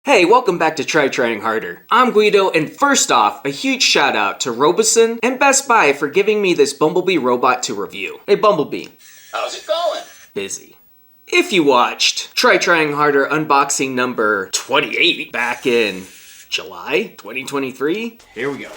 Hey, welcome back to Try Trying Harder. I'm Guido, and first off, a huge shout out to Robosen and Best Buy for giving me this Bumblebee robot to review. Hey Bumblebee. How's it going? Busy. If you watched Try Trying Harder unboxing number 28 back in July 2023, here we go.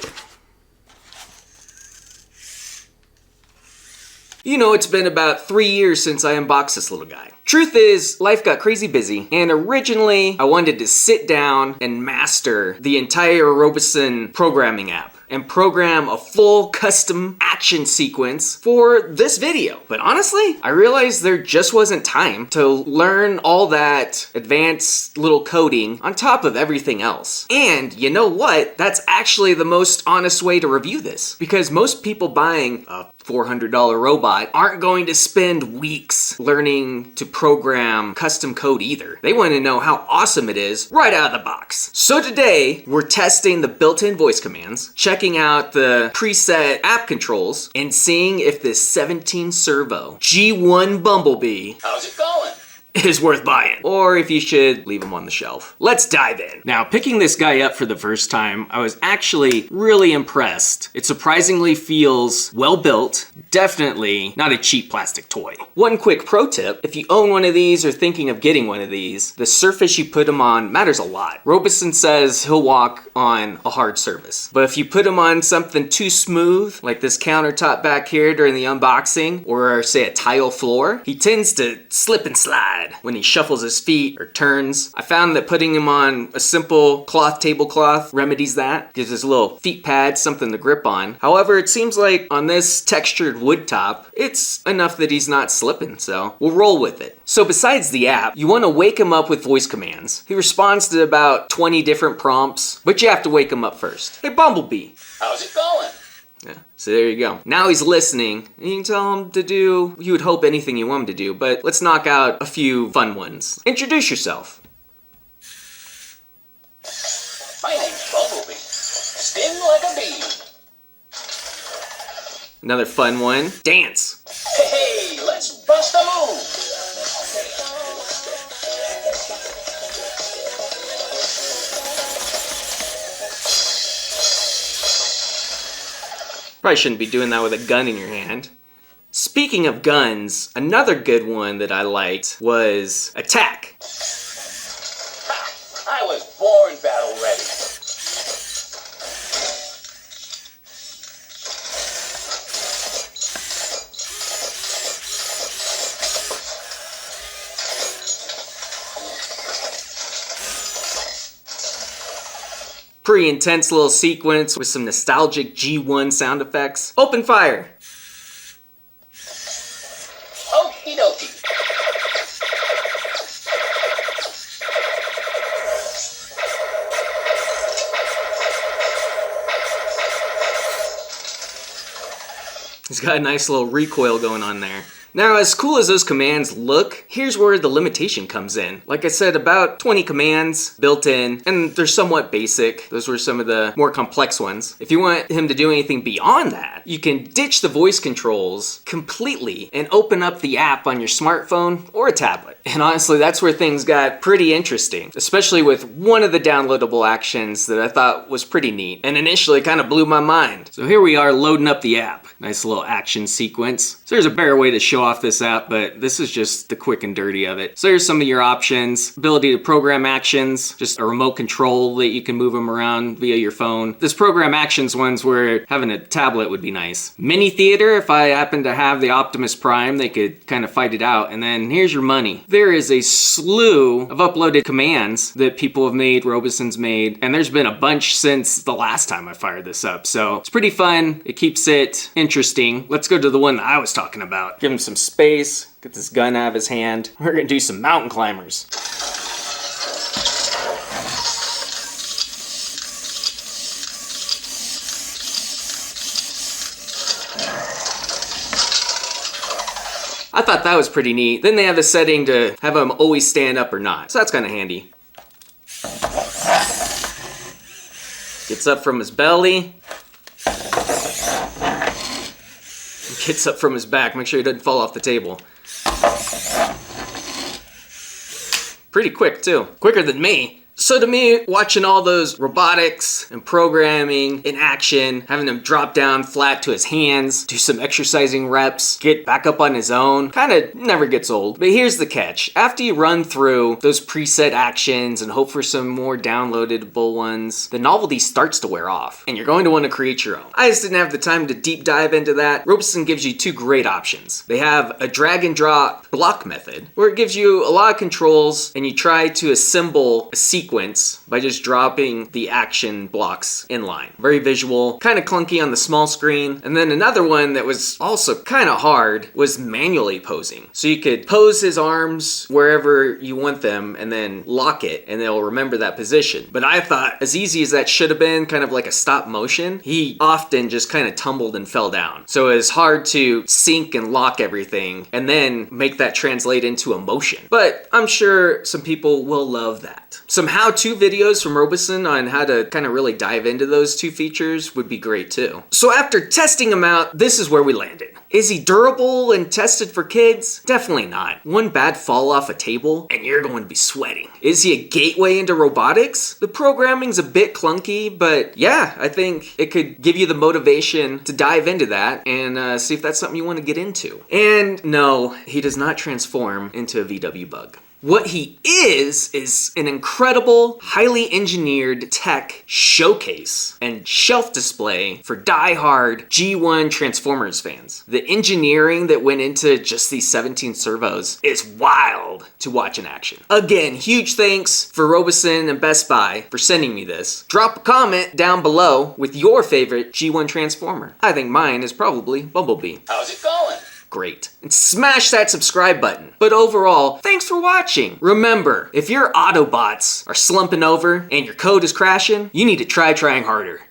You know, it's been about 3 years since I unboxed this little guy. Truth is, life got crazy busy, and originally I wanted to sit down and master the entire Robosen programming app and program a full custom action sequence for this video. But honestly, I realized there just wasn't time to learn all that advanced little coding on top of everything else. And you know what? That's actually the most honest way to review this, because most people buying a $400 robot aren't going to spend weeks learning to program custom code either. They want to know how awesome it is right out of the box. So today, we're testing the built-in voice commands, checking out the preset app controls, and seeing if this 17 servo G1 Bumblebee How's it going? is worth buying, or if you should leave them on the shelf. Let's dive in. Now, picking this guy up for the first time, I was actually really impressed. It surprisingly feels well built, definitely not a cheap plastic toy. One quick pro tip, if you own one of these or thinking of getting one of these, the surface you put them on matters a lot. Robosen says he'll walk on a hard surface, but if you put him on something too smooth, like this countertop back here during the unboxing, or say a tile floor, he tends to slip and slide when he shuffles his feet or turns. I found that putting him on a simple tablecloth remedies that, gives his little feet pad something to grip on. However, it seems like on this textured wood top, it's enough that he's not slipping, so we'll roll with it. So besides the app, you want to wake him up with voice commands. He responds to about 20 different prompts, but you have to wake him up first. Hey Bumblebee. How's it going? Yeah, so there you go. Now he's listening, and you can tell him to do, you would hope, anything you want him to do, but let's knock out a few fun ones. Introduce yourself. My name's Bumblebee. Sting like a bee. Another fun one. Dance. Hey, let's bust a move. Probably shouldn't be doing that with a gun in your hand. Speaking of guns, another good one that I liked was Attack. Ha! I was born battle ready. Pretty intense little sequence with some nostalgic G1 sound effects. Open fire. Okie dokie. He's got a nice little recoil going on there. Now, as cool as those commands look, here's where the limitation comes in. Like I said, about 20 commands built in, and they're somewhat basic. Those were some of the more complex ones. If you want him to do anything beyond that, you can ditch the voice controls completely and open up the app on your smartphone or a tablet. And honestly, that's where things got pretty interesting, especially with one of the downloadable actions that I thought was pretty neat, and initially kind of blew my mind. So here we are loading up the app. Nice little action sequence. So there's a better way to show off this app, but this is just the quick and dirty of it. So here's some of your options. Ability to program actions, just a remote control that you can move them around via your phone. This program actions one's where having a tablet would be nice. Mini theater, if I happen to have the Optimus Prime, they could kind of fight it out. And then here's your money. There is a slew of uploaded commands that people have made, Robosen's made, and there's been a bunch since the last time I fired this up. So it's pretty fun. It keeps it interesting. Let's go to the one that I was talking about. Give him some space, get this gun out of his hand. We're gonna do some mountain climbers. I thought that was pretty neat. Then they have the setting to have him always stand up or not. So that's kind of handy. Gets up from his belly. Gets up from his back. Make sure he doesn't fall off the table. Pretty quick too. Quicker than me. So to me, watching all those robotics and programming in action, having him drop down flat to his hands, do some exercising reps, get back up on his own, kind of never gets old. But here's the catch. After you run through those preset actions and hope for some more downloadable ones, the novelty starts to wear off, and you're going to want to create your own. I just didn't have the time to deep dive into that. Robosen gives you two great options. They have a drag and drop block method, where it gives you a lot of controls, and you try to assemble a sequence by just dropping the action blocks in line. Very visual, kind of clunky on the small screen. And then another one that was also kind of hard was manually posing. So you could pose his arms wherever you want them and then lock it and they'll remember that position. But I thought as easy as that should have been, kind of like a stop motion, he often just kind of tumbled and fell down. So it was hard to sync and lock everything and then make that translate into a motion. But I'm sure some people will love that. Some how-to videos from Robosen on how to kind of really dive into those two features would be great too. So after testing him out, this is where we landed. Is he durable and tested for kids? Definitely not. One bad fall off a table and you're going to be sweating. Is he a gateway into robotics? The programming's a bit clunky, but yeah, I think it could give you the motivation to dive into that and see if that's something you want to get into. And no, he does not transform into a VW bug. What he is an incredible, highly engineered tech showcase and shelf display for die-hard G1 Transformers fans. The engineering that went into just these 17 servos is wild to watch in action. Again, huge thanks for Robosen and Best Buy for sending me this. Drop a comment down below with your favorite G1 Transformer. I think mine is probably Bumblebee. How's it going? Great. And smash that subscribe button. But overall, thanks for watching. Remember, if your Autobots are slumping over and your code is crashing, you need to try trying harder.